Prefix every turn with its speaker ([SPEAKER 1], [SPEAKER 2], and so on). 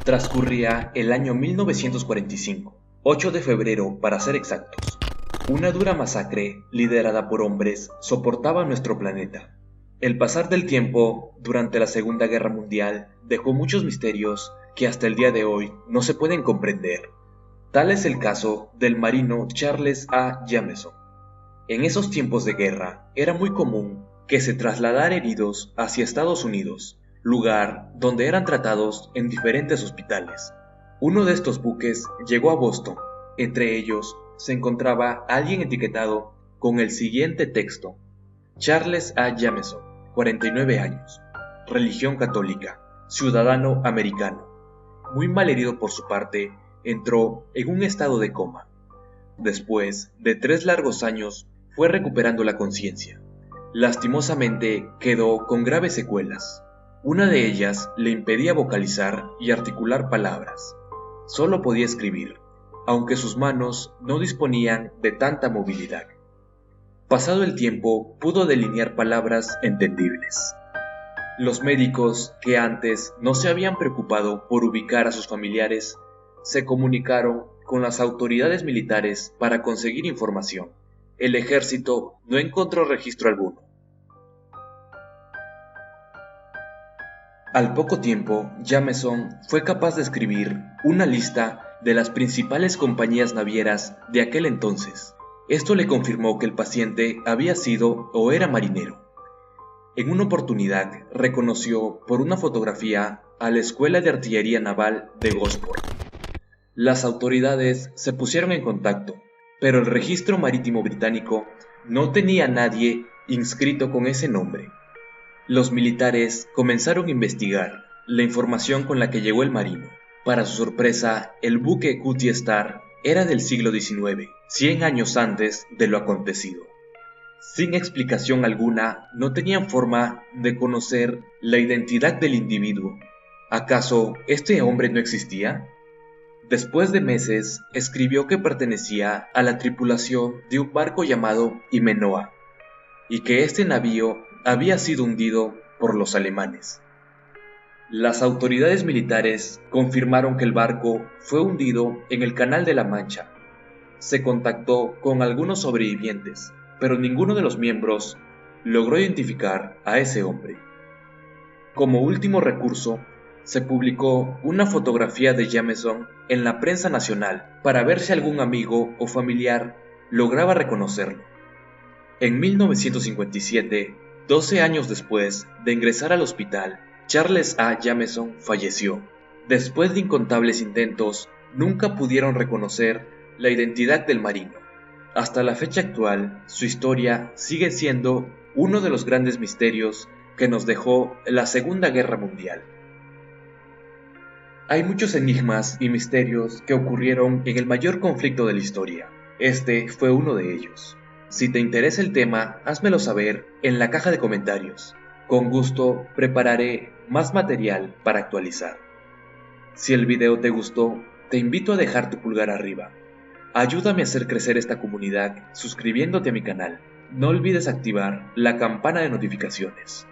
[SPEAKER 1] Transcurría el año 1945, 8 de febrero para ser exactos. Una dura masacre, liderada por hombres, soportaba nuestro planeta. El pasar del tiempo durante la Segunda Guerra Mundial dejó muchos misterios que hasta el día de hoy no se pueden comprender. Tal es el caso del marino Charles A. Jameson. En esos tiempos de guerra era muy común que se trasladara heridos hacia Estados Unidos, lugar donde eran tratados en diferentes hospitales. Uno de estos buques llegó a Boston. Entre ellos se encontraba alguien etiquetado con el siguiente texto: Charles A. Jameson, 49 años, religión católica, ciudadano americano. Muy malherido por su parte, entró en un estado de coma. Después de 3 largos años, fue recuperando la conciencia. Lastimosamente, quedó con graves secuelas. Una de ellas le impedía vocalizar y articular palabras. Solo podía escribir, aunque sus manos no disponían de tanta movilidad. Pasado el tiempo, pudo delinear palabras entendibles. Los médicos, que antes no se habían preocupado por ubicar a sus familiares, se comunicaron con las autoridades militares para conseguir información. El ejército no encontró registro alguno. Al poco tiempo, Jameson fue capaz de escribir una lista de las principales compañías navieras de aquel entonces. Esto le confirmó que el paciente había sido o era marinero. En una oportunidad, reconoció por una fotografía a la Escuela de Artillería Naval de Gosport. Las autoridades se pusieron en contacto, pero el registro marítimo británico no tenía a nadie inscrito con ese nombre. Los militares comenzaron a investigar la información con la que llegó el marino. Para su sorpresa, el buque Cutty Star era del siglo XIX, 100 años antes de lo acontecido. Sin explicación alguna, no tenían forma de conocer la identidad del individuo. ¿Acaso este hombre no existía? Después de meses, escribió que pertenecía a la tripulación de un barco llamado Himenoa, y que este navío había sido hundido por los alemanes. Las autoridades militares confirmaron que el barco fue hundido en el Canal de la Mancha. Se contactó con algunos sobrevivientes, pero ninguno de los miembros logró identificar a ese hombre. Como último recurso, se publicó una fotografía de Jameson en la prensa nacional para ver si algún amigo o familiar lograba reconocerlo. En 1957, 12 años después de ingresar al hospital, Charles A. Jameson falleció. Después de incontables intentos, nunca pudieron reconocer la identidad del marino. Hasta la fecha actual, su historia sigue siendo uno de los grandes misterios que nos dejó la Segunda Guerra Mundial. Hay muchos enigmas y misterios que ocurrieron en el mayor conflicto de la historia. Este fue uno de ellos. Si te interesa el tema, házmelo saber en la caja de comentarios. Con gusto prepararé más material para actualizar. Si el video te gustó, te invito a dejar tu pulgar arriba. Ayúdame a hacer crecer esta comunidad suscribiéndote a mi canal. No olvides activar la campana de notificaciones.